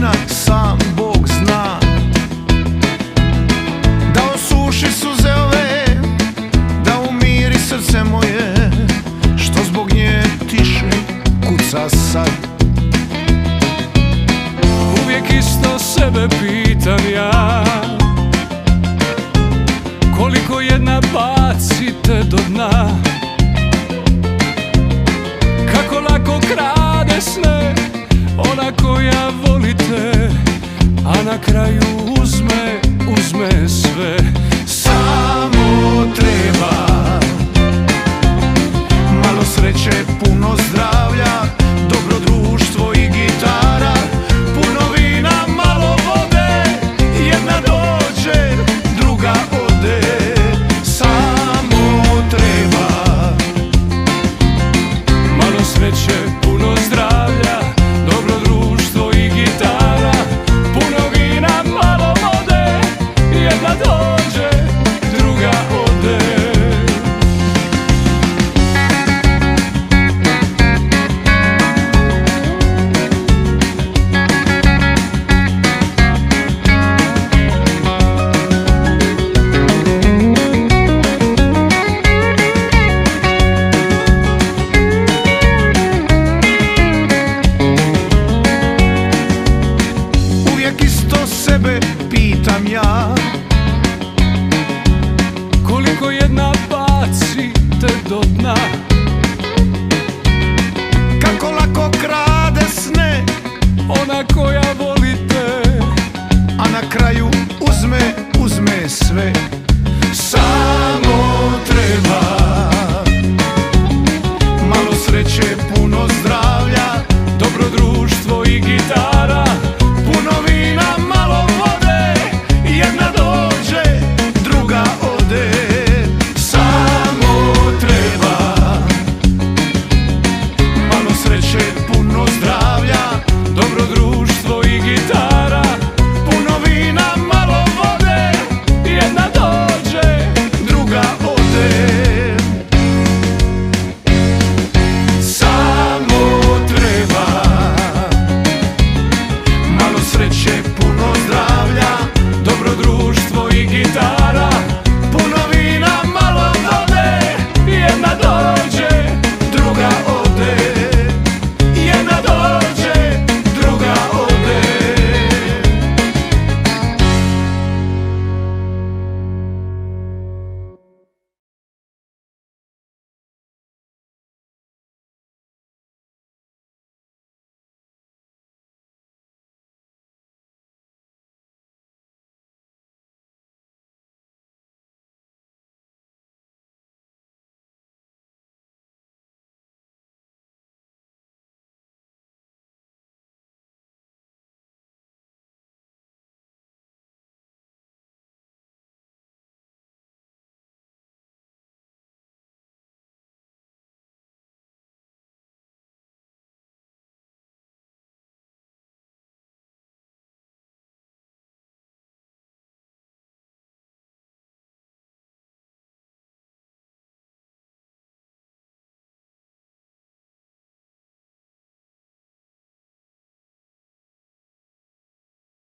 godina sam Bog zna. Da osuši suze ove, da umiri srce moje, što zbog nje tiše kuca sad. Uvijek isto sebe pitam ja, koliko jedna bacite do dna. Kako lako krade sne ona koja volite, a na kraju uzme sve. Samo treba malo sreće, puno zdravlja, dobro društvo i gitara, puno vina, malo vode, jedna dođe, druga ode. Samo treba malo sreće, puno zdravlja, dobro društvo i gitara, puno vina, malo vode, jedna dođe, druga ode. Isto sebe pitam ja, koliko jedna bacite do dna.